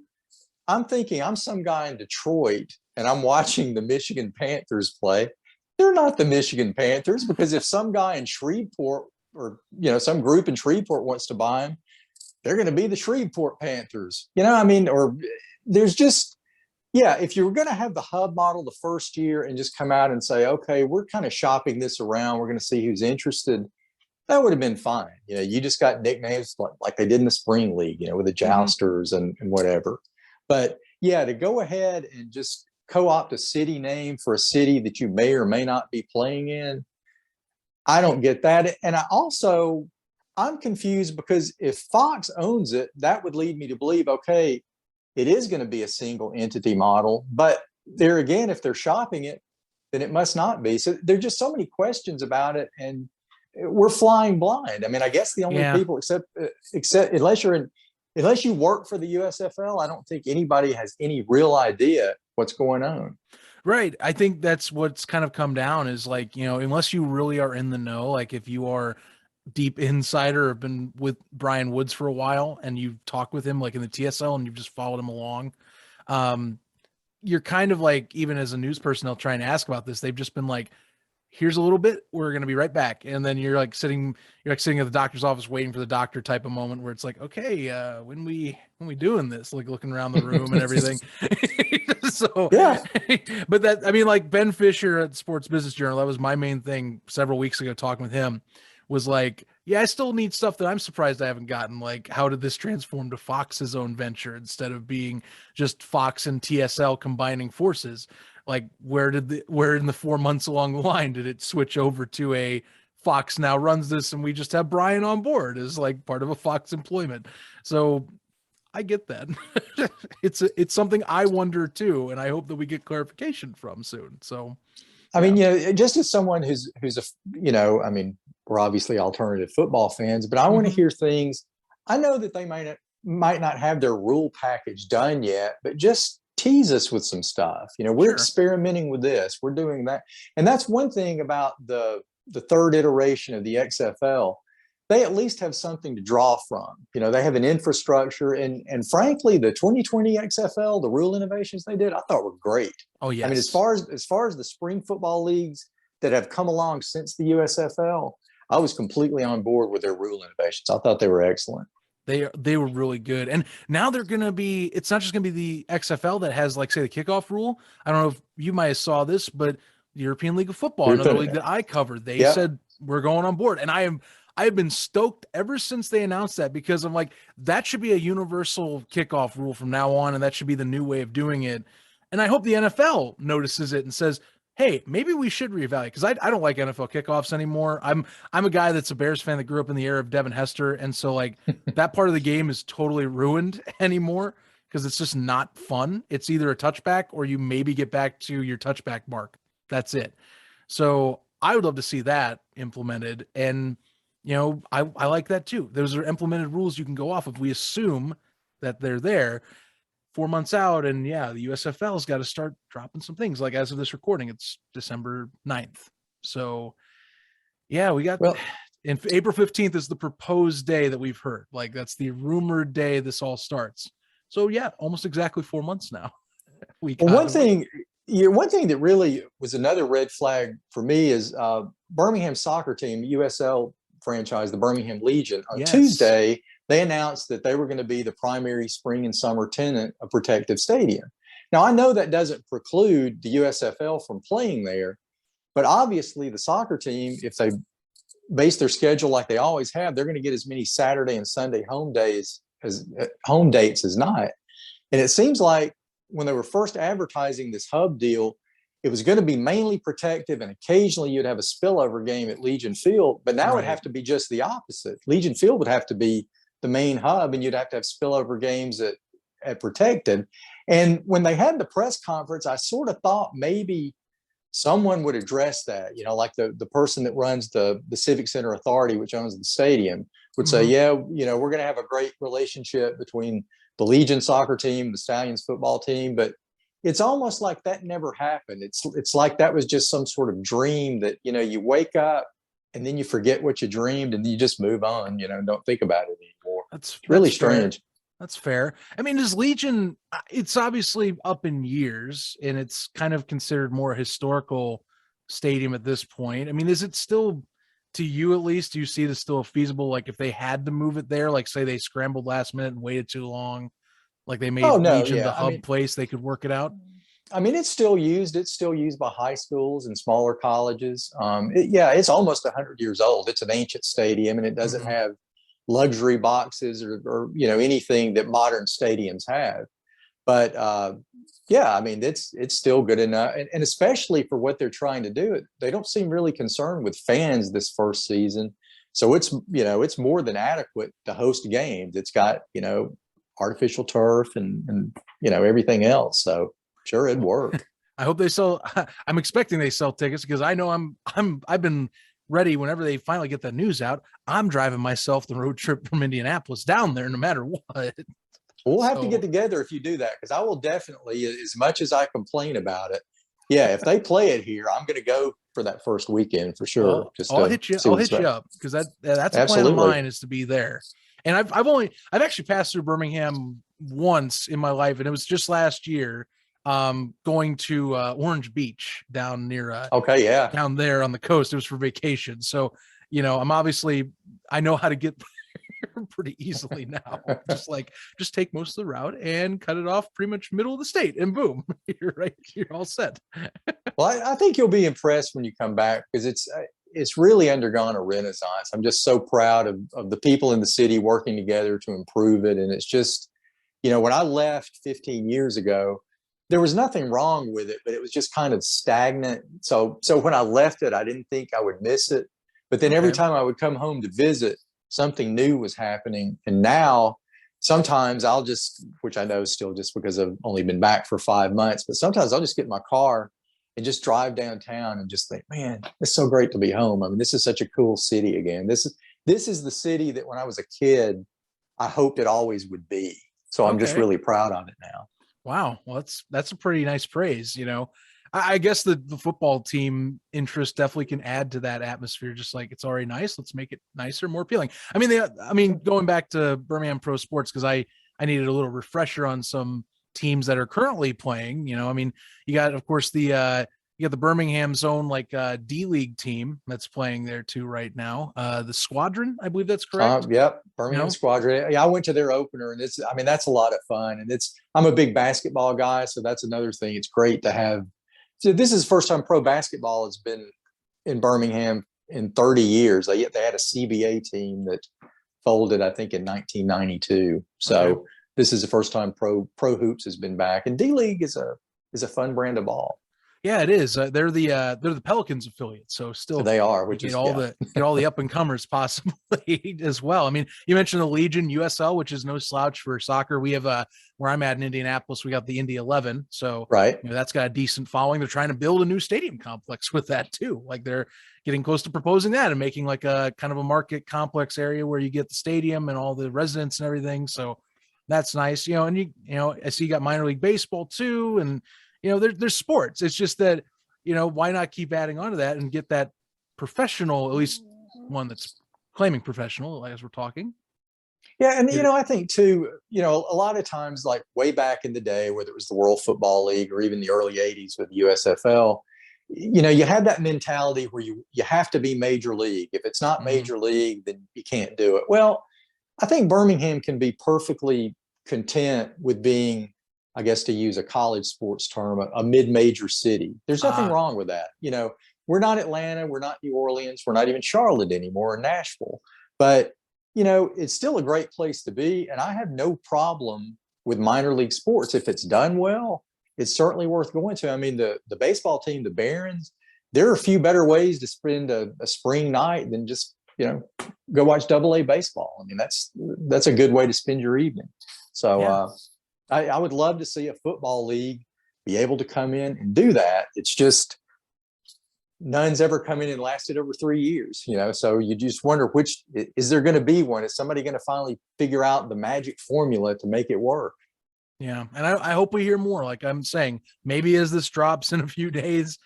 Speaker 2: I'm thinking, I'm some guy in Detroit and I'm watching the Michigan Panthers play. They're not the Michigan Panthers, because if some guy in Shreveport, or some group in Shreveport, wants to buy them, they're going to be the Shreveport Panthers. Or there's just, if you were going to have the hub model the first year and just come out and say, okay, we're kind of shopping this around, we're going to see who's interested, that would have been fine. You just got nicknames like they did in the spring league, with the Jousters and whatever. But to go ahead and just co-opt a city name for a city that you may or may not be playing in, I don't get that. And I'm confused, because if Fox owns it, that would lead me to believe, okay, it is going to be a single entity model. But there again, if they're shopping it, then it must not be. So there's just so many questions about it, and we're flying blind. I mean, I guess the only people, except unless you work for the USFL, I don't think anybody has any real idea what's going on.
Speaker 1: Right. I think that's what's kind of come down is like, unless you really are in the know, like if you are deep insider or have been with Brian Woods for a while and you've talked with him like in the TSL and you've just followed him along, you're kind of like, even as a news personnel trying to ask about this, they've just been like, here's a little bit, we're going to be right back. And then you're like sitting at the doctor's office waiting for the doctor type of moment where it's like, okay, when we doing this, like looking around the room and everything. So
Speaker 2: yeah,
Speaker 1: but that, I mean, like Ben Fisher at Sports Business Journal, that was my main thing several weeks ago talking with him, was like, yeah, I still need stuff that I'm surprised I haven't gotten. Like, how did this transform to Fox's own venture instead of being just Fox and TSL combining forces? Like, where in the 4 months along the line did it switch over to a Fox now runs this and we just have Brian on board as like part of a Fox employment? So I get that. It's something I wonder too, and I hope that we get clarification from soon. So
Speaker 2: I mean, just as someone who's I mean, we're obviously alternative football fans, but I want to hear things. I know that they might not have their rule package done yet, but just tease us with some stuff. We're experimenting with this, we're doing that. And that's one thing about the third iteration of the XFL. They at least have something to draw from. They have an infrastructure, and frankly, the 2020 XFL, the rule innovations they did, I thought were great.
Speaker 1: Oh yes.
Speaker 2: I mean, as far as the spring football leagues that have come along since the USFL, I was completely on board with their rule innovations. I thought they were excellent.
Speaker 1: They were really good. And now they're going to be, it's not just going to be the XFL that has, like, say, the kickoff rule. I don't know if you might have saw this, but the European League of Football, another league that I covered, they said we're going on board. And I have been stoked ever since they announced that, because I'm like, that should be a universal kickoff rule from now on, and that should be the new way of doing it. And I hope the NFL notices it and says, hey, maybe we should reevaluate, because I don't like NFL kickoffs anymore. I'm a guy that's a Bears fan that grew up in the era of Devin Hester, and so like that part of the game is totally ruined anymore because it's just not fun. It's either a touchback or you maybe get back to your touchback mark. That's it. So I would love to see that implemented, and I like that too. Those are implemented rules you can go off of. We assume that they're there 4 months out, and the USFL's got to start dropping some things. Like, as of this recording, it's December 9th. So we got, and April 15th is the proposed day that we've heard. Like, that's the rumored day this all starts. So almost exactly 4 months now.
Speaker 2: One thing that really was another red flag for me is Birmingham soccer team, USL franchise, the Birmingham Legion, on Tuesday, they announced that they were going to be the primary spring and summer tenant of Protective Stadium. Now, I know that doesn't preclude the USFL from playing there, but obviously the soccer team, if they base their schedule like they always have, they're going to get as many Saturday and Sunday home dates as not. And it seems like when they were first advertising this hub deal, it was going to be mainly protective, and occasionally you'd have a spillover game at Legion Field, but now it'd have to be just the opposite. Legion Field would have to be the main hub, and you'd have to have spillover games at Protected. And when they had the press conference, I sort of thought maybe someone would address that, like the person that runs the Civic Center Authority, which owns the stadium, would say, we're going to have a great relationship between the Legion soccer team, the Stallions football team, but it's almost like that never happened. It's like that was just some sort of dream that, you wake up and then you forget what you dreamed and you just move on, don't think about it anymore. That's really strange.
Speaker 1: That's fair. I mean, does Legion, it's obviously up in years and it's kind of considered more a historical stadium at this point. I mean, is it still, to you at least, do you see it as still feasible? Like, if they had to move it there, like say they scrambled last minute and waited too long, like they made Legion the hub place, they could work it out?
Speaker 2: I mean, it's still used. It's still used by high schools and smaller colleges. It's almost 100 years old. It's an ancient stadium, and it doesn't have luxury boxes or anything that modern stadiums have. But I mean, it's still good enough, and especially for what they're trying to do, they don't seem really concerned with fans this first season. So it's more than adequate to host games. It's got artificial turf and everything else. So sure, it'd work.
Speaker 1: I hope they sell. I'm expecting they sell tickets because I know I've been ready whenever they finally get that news out. I'm driving myself the road trip from Indianapolis down there no matter what.
Speaker 2: We'll have to get together if you do that, because I will definitely, as much as I complain about it, yeah, if they play it here, I'm going to go for that first weekend for sure.
Speaker 1: I'll hit you up because that's a plan of mine, is to be there. And I've actually passed through Birmingham once in my life, and it was just last year, going to Orange Beach down near down there on the coast. It was for vacation. So, I know how to get pretty easily now. just take most of the route and cut it off pretty much middle of the state, and boom, you're all set.
Speaker 2: Well, I think you'll be impressed when you come back, because it's really undergone a renaissance. I'm just so proud of the people in the city working together to improve it. And it's just, when I left 15 years ago, there was nothing wrong with it, but it was just kind of stagnant. So when I left it, I didn't think I would miss it. But then every time I would come home to visit, something new was happening. And now sometimes I'll just, which I know is still just because I've only been back for 5 months, but sometimes I'll just get in my car and just drive downtown and just think, man, it's so great to be home. I mean, this is such a cool city again. This is the city that when I was a kid, I hoped it always would be. So I'm just really proud of it now.
Speaker 1: Wow. Well, that's a pretty nice praise. I guess the football team interest definitely can add to that atmosphere. Just like, it's already nice, let's make it nicer, more appealing. I mean, going back to Birmingham Pro Sports, because I needed a little refresher on some teams that are currently playing. You got, of course, you got the Birmingham zone, D League team that's playing there too right now. The Squadron, I believe that's correct.
Speaker 2: Yep, Birmingham Squadron. Yeah, I went to their opener, and that's a lot of fun. And I'm a big basketball guy, so that's another thing. It's great to have. So this is the first time pro basketball has been in Birmingham in 30 years. They had a CBA team that folded, I think, in 1992. So this is the first time pro hoops has been back, and D League is a fun brand of ball.
Speaker 1: Yeah, it is. They're the Pelicans affiliate, so still
Speaker 2: they are, which is
Speaker 1: all the up and comers possibly as well. I mean, you mentioned the Legion USL, which is no slouch for soccer. We have where I'm at in Indianapolis, we got the Indy 11, so that's got a decent following. They're trying to build a new stadium complex with that too. Like, they're getting close to proposing that and making like a kind of a market complex area where you get the stadium and all the residents and everything. So that's nice, and I see you got minor league baseball too, and there's sports. It's just that, why not keep adding on to that and get that professional, at least one that's claiming professional as we're talking.
Speaker 2: Yeah. And, I think too, a lot of times, like way back in the day, whether it was the World Football League or even the early 80s with USFL, you had that mentality where you have to be major league. If it's not major league, then you can't do it. Well, I think Birmingham can be perfectly content with being, I guess, to use a college sports term, a mid-major city. There's nothing wrong with that. We're not Atlanta, we're not New Orleans, we're not even Charlotte anymore, or Nashville. But, it's still a great place to be. And I have no problem with minor league sports. If it's done well, it's certainly worth going to. I mean, the baseball team, the Barons, there are a few better ways to spend a spring night than just, go watch AA baseball. I mean, that's a good way to spend your evening. So, I would love to see a football league be able to come in and do that. It's just none's ever come in and lasted over 3 years, so you just wonder, which is there going to be one? Is somebody going to finally figure out the magic formula to make it work?
Speaker 1: Yeah. And I hope we hear more. Like I'm saying, maybe as this drops in a few days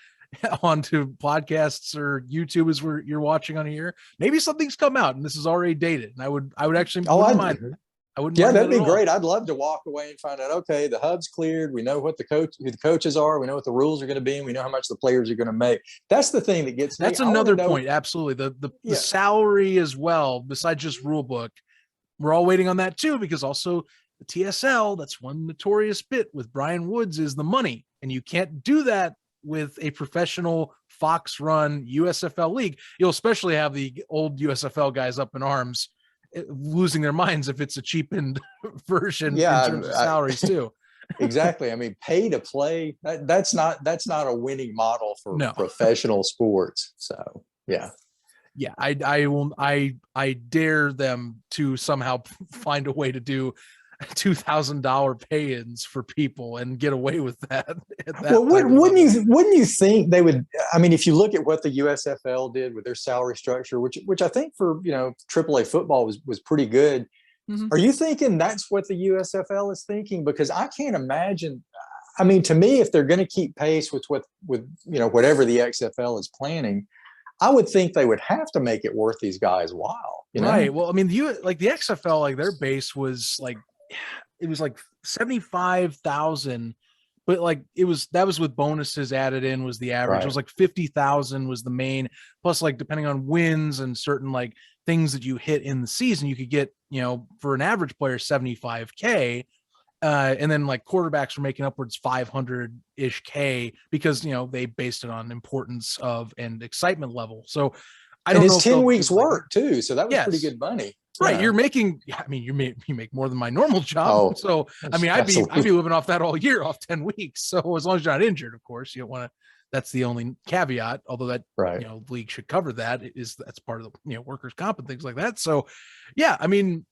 Speaker 1: onto podcasts or YouTube as you're watching on here, maybe something's come out and this is already dated. And I would actually wouldn't mind. I wouldn't.
Speaker 2: Yeah, that'd be great. I'd love to walk away and find out, okay, the hub's cleared. We know who the coaches are. We know what the rules are going to be, and we know how much the players are going to make. That's the thing that gets me.
Speaker 1: That's another point. Absolutely. The salary as well, besides just rule book. We're all waiting on that too, because also the TSL, that's one notorious bit with Brian Woods, is the money. And you can't do that with a professional Fox run USFL league. You'll especially have the old USFL guys up in arms, losing their minds if it's a cheapened version in terms of salaries too.
Speaker 2: Exactly. I mean, pay to play, that's not a winning model for professional sports. So I dare them to somehow find a way to do
Speaker 1: $2,000 pay-ins for people and get away with that. At that
Speaker 2: Well, wouldn't you think they would? I mean, if you look at what the USFL did with their salary structure, which I think for AAA football was pretty good.
Speaker 1: Mhm.
Speaker 2: Are you thinking that's what the USFL is thinking? Because I can't imagine. I mean, to me, if they're going to keep pace with whatever the XFL is planning, I would think they would have to make it worth these guys' while.
Speaker 1: Right. Well, I mean, like the XFL, like their base was like, it was like 75,000, but like that was with bonuses added in was the average.
Speaker 2: Right.
Speaker 1: It was like 50,000 was the main, plus like depending on wins and certain like things that you hit in the season, you could get, for an average player, 75K. And then like quarterbacks were making upwards 500-ish K because, they based it on importance of and excitement level. So I don't know.
Speaker 2: It's 10 weeks work too. So that was pretty
Speaker 1: Yes.
Speaker 2: good money.
Speaker 1: Right.
Speaker 2: Yeah.
Speaker 1: You're making, you make more than my normal job.
Speaker 2: Oh,
Speaker 1: so, I mean, I'd be living off that all year off 10 weeks. So as long as you're not injured, of course, you don't want to, that's the only caveat, although that,
Speaker 2: right.
Speaker 1: League should cover that that's part of the, workers' comp and things like that. So yeah, I mean,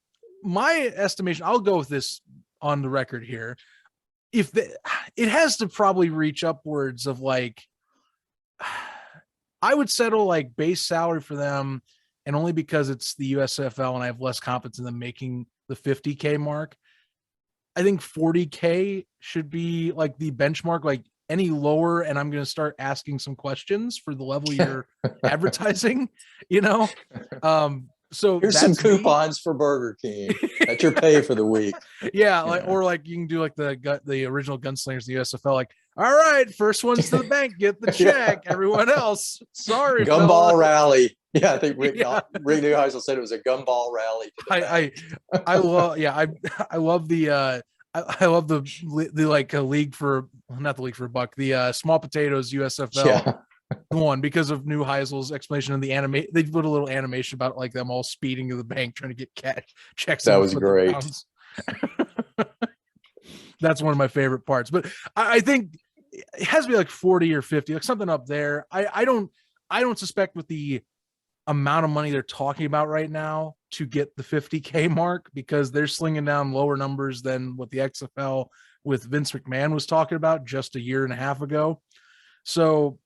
Speaker 1: my estimation, I'll go with this on the record here. It has to probably reach upwards of like, I would settle like base salary for them. And only because it's the USFL and I have less confidence in them making the 50K mark. I think 40K should be like the benchmark, like any lower. And I'm going to start asking some questions for the level you're advertising, so
Speaker 2: here's some coupons for Burger King. That's your pay for the week.
Speaker 1: Yeah. Or like you can do like the original Gunslingers, the USFL, like, all right, first ones to the bank, get the check. Yeah. Everyone else, sorry.
Speaker 2: Gumball rally. Yeah, I think Rick Neuheisel said it was a gumball rally.
Speaker 1: I love the like a league for not the league for a buck, the small potatoes USFL one because of Neuheisel's explanation of the anime. They put a little animation about like them all speeding to the bank trying to get cash checks.
Speaker 2: That was great.
Speaker 1: That's one of my favorite parts. But I think it has to be like 40 or 50, like something up there. I don't suspect with the amount of money they're talking about right now to get the 50K mark because they're slinging down lower numbers than what the XFL with Vince McMahon was talking about just a year and a half ago. So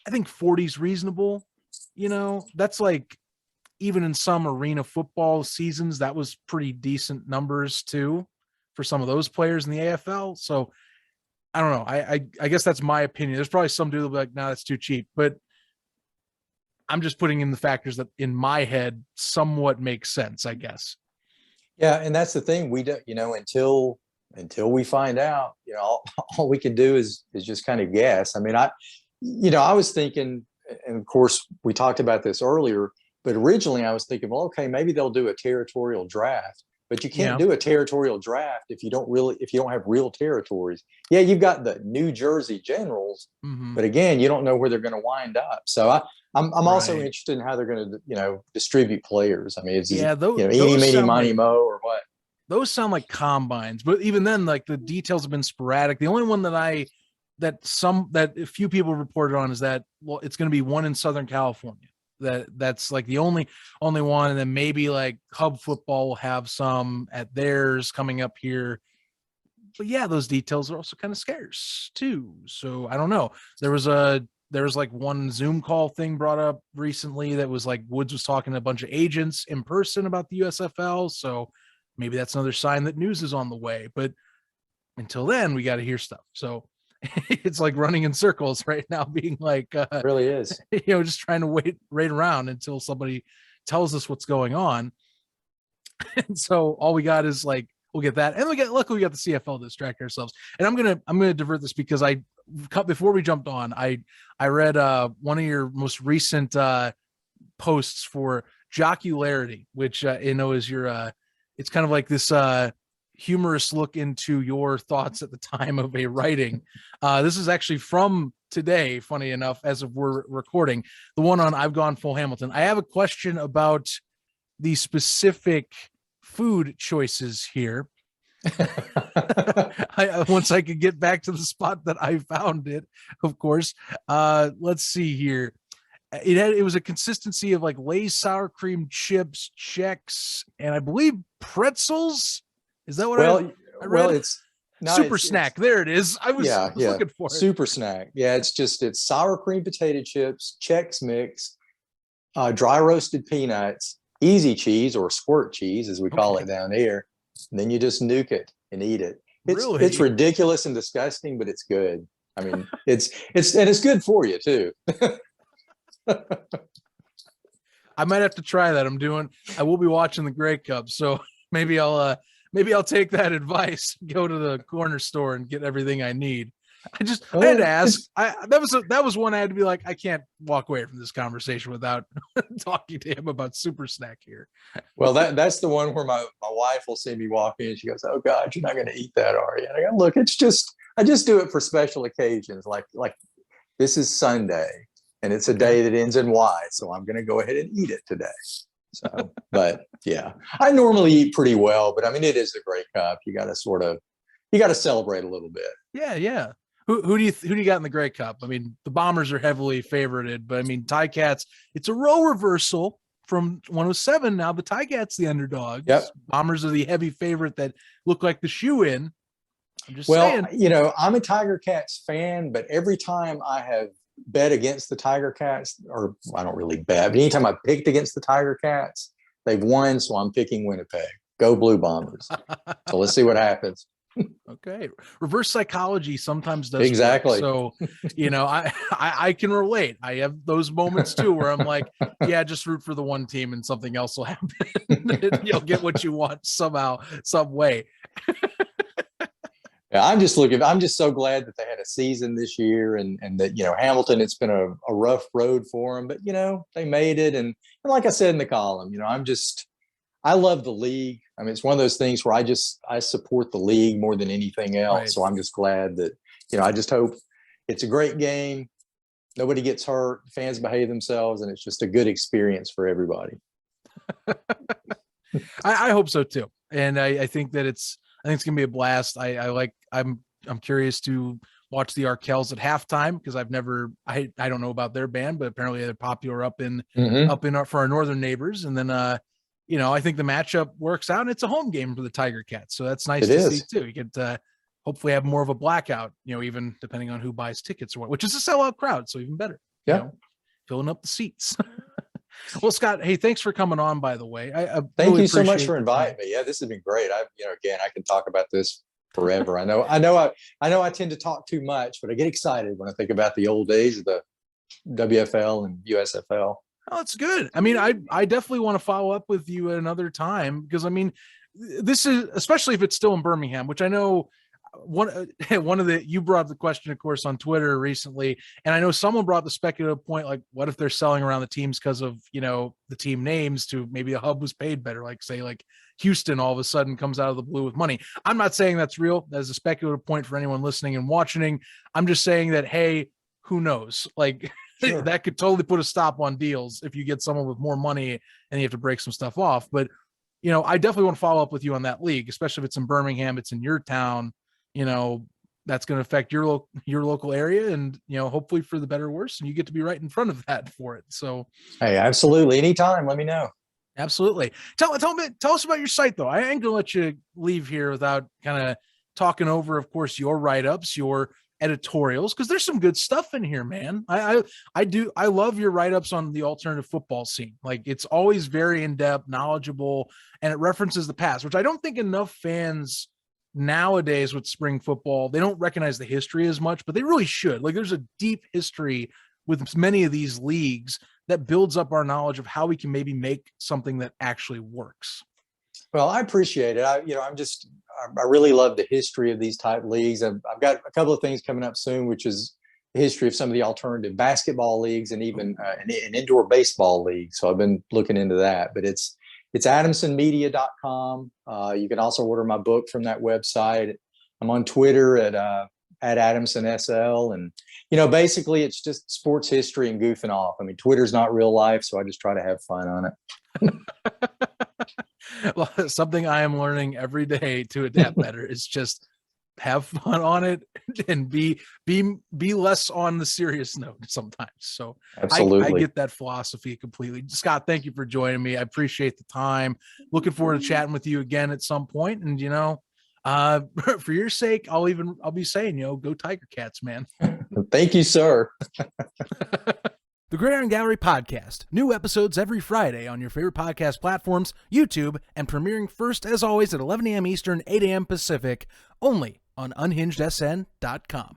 Speaker 1: I think 40 is reasonable. That's like, even in some arena football seasons, that was pretty decent numbers too for some of those players in the AFL. So I don't know. I guess that's my opinion. There's probably some dude that'll be like, no, that's too cheap, but I'm just putting in the factors that in my head somewhat make sense, I guess.
Speaker 2: Yeah. And that's the thing we do, until we find out, all we can do is just kind of guess. I mean, I was thinking, and of course we talked about this earlier, but originally I was thinking, well, okay, maybe they'll do a territorial draft, but you can't do a territorial draft if you don't have real territories. Yeah, you've got the New Jersey Generals, but again, you don't know where they're going to wind up. So I'm also interested in how they're going to, distribute players. I mean, it's eeny, meeny, miny, mo, or what?
Speaker 1: Those sound like combines, but even then, like the details have been sporadic. The only one that a few people reported on is that, well, it's going to be one in Southern California. That's like the only one, and then maybe like Hub Football will have some at theirs coming up here. But yeah, those details are also kind of scarce too. So I don't know. There was like one Zoom call thing brought up recently that was like Woods was talking to a bunch of agents in person about the USFL. So maybe that's another sign that news is on the way. But until then, we got to hear stuff. So it's like running in circles right now, being like,
Speaker 2: it really is,
Speaker 1: just trying to wait around until somebody tells us what's going on. And so all we got is like, we'll get that. And luckily we got the CFL to distract ourselves. And I'm going to divert this because before we jumped on, I read one of your most recent posts for Jocularity, which, is your, it's kind of like this, humorous look into your thoughts at the time of a writing. This is actually from today, funny enough, as of we're recording, the one on I've Gone Full Hamilton. I have a question about the specific food choices here. Once I could get back to the spot that I found it, of course. Let's see here. It was a consistency of like Lay's sour cream chips, Chex, and I believe pretzels. Is that what I read?
Speaker 2: It's no,
Speaker 1: Super snack. There it is. I was
Speaker 2: yeah.
Speaker 1: looking for it.
Speaker 2: Super snack. Yeah, it's sour cream potato chips, Chex Mix, dry roasted peanuts, easy cheese or squirt cheese, as we call it down here. And then you just nuke it and eat it. It's ridiculous and disgusting, but it's good. I mean, it's good for you too.
Speaker 1: I might have to try that. I will be watching the Grey Cup, so maybe I'll take that advice, go to the corner store and get everything I need. I had to ask. That was one I had to be like, I can't walk away from this conversation without talking to him about Super Snack here.
Speaker 2: Well, that's the one where my wife will see me walk in and she goes, "Oh God, you're not going to eat that, are you?" And I go, "Look, I just do it for special occasions, like this is Sunday and it's a day that ends in Y, so I'm going to go ahead and eat it today." So, but yeah, I normally eat pretty well, but I mean, it is the Grey Cup. You got to celebrate a little bit.
Speaker 1: Yeah. Who do you got in the Grey Cup? I mean, the Bombers are heavily favorited, but I mean, Ticats, it's a role reversal from 107. Now the Ticats, the underdogs.
Speaker 2: Yep.
Speaker 1: Bombers are the heavy favorite that look like the shoe in. I'm just saying.
Speaker 2: I'm a Tiger Cats fan, but every time I have bet against the Tiger Cats, or I don't really bet, but anytime I picked against the Tiger Cats, they've won. So I'm picking Winnipeg. Go Blue Bombers. So let's see what happens.
Speaker 1: Okay. Reverse psychology sometimes does
Speaker 2: exactly
Speaker 1: work. So, I can relate. I have those moments too where I'm like, yeah, just root for the one team and something else will happen. You'll get what you want somehow, some way.
Speaker 2: Yeah, I'm just so glad that they had a season this year and that, Hamilton, it's been a rough road for them, but they made it. And like I said in the column, I love the league. I mean, it's one of those things where I support the league more than anything else.
Speaker 1: Right.
Speaker 2: So I'm just glad that, I just hope it's a great game. Nobody gets hurt, fans behave themselves, and it's just a good experience for everybody.
Speaker 1: I hope so too. And I think that it's gonna be a blast. I'm curious to watch the Arkells at halftime because I don't know about their band, but apparently they're popular up in for our northern neighbors. And then I think the matchup works out and it's a home game for the Tiger Cats. So that's nice to see too. You could hopefully have more of a blackout, even depending on who buys tickets or what, which is a sellout crowd. So even better, filling up the seats. Well, Scott, hey, thanks for coming on, by the way. I
Speaker 2: Thank
Speaker 1: really
Speaker 2: you so much for inviting me. Yeah, this has been great. Again, I can talk about this forever. I know I tend to talk too much, but I get excited when I think about the old days of the WFL and USFL.
Speaker 1: Oh, that's good. I mean, I definitely want to follow up with you at another time because I mean, this is especially if it's still in Birmingham, which I know you brought up the question, of course, on Twitter recently, and I know someone brought the speculative point, like, what if they're selling around the teams because of the team names to maybe a hub was paid better, like say like Houston all of a sudden comes out of the blue with money. I'm not saying that's real. That's a speculative point for anyone listening and watching. I'm just saying that, hey, who knows? Like. Sure. That could totally put a stop on deals if you get someone with more money and you have to break some stuff off. But, I definitely want to follow up with you on that league, especially if it's in Birmingham, it's in your town, that's going to affect your local area and, hopefully for the better or worse. And you get to be right in front of that for it. So,
Speaker 2: hey, absolutely. Anytime. Let me know.
Speaker 1: Absolutely. Tell us about your site though. I ain't going to let you leave here without kind of talking over, of course, your write-ups, your editorials, because there's some good stuff in here, man. I love your write-ups on the alternative football scene. Like, it's always very in-depth, knowledgeable, and it references the past, which I don't think enough fans nowadays with spring football, they don't recognize the history as much, but they really should. Like, there's a deep history with many of these leagues that builds up our knowledge of how we can maybe make something that actually works.
Speaker 2: Well, I appreciate it. I really love the history of these type leagues. I've got a couple of things coming up soon, which is the history of some of the alternative basketball leagues and even an indoor baseball league. So I've been looking into that, but it's AdamsonMedia.com. You can also order my book from that website. I'm on Twitter at AdamsonSL. And, basically it's just sports history and goofing off. I mean, Twitter's not real life, so I just try to have fun on it.
Speaker 1: Well, something I am learning every day to adapt better is just have fun on it and be less on the serious note sometimes. So
Speaker 2: Absolutely.
Speaker 1: I get that philosophy completely. Scott, thank you for joining me. I appreciate the time. Looking forward to chatting with you again at some point. And, for your sake, I'll be saying, go Tiger Cats, man.
Speaker 2: Thank you, sir.
Speaker 1: The Gridiron Gallery podcast. New episodes every Friday on your favorite podcast platforms, YouTube, and premiering first, as always, at 11 a.m. Eastern, 8 a.m. Pacific, only on unhingedsn.com.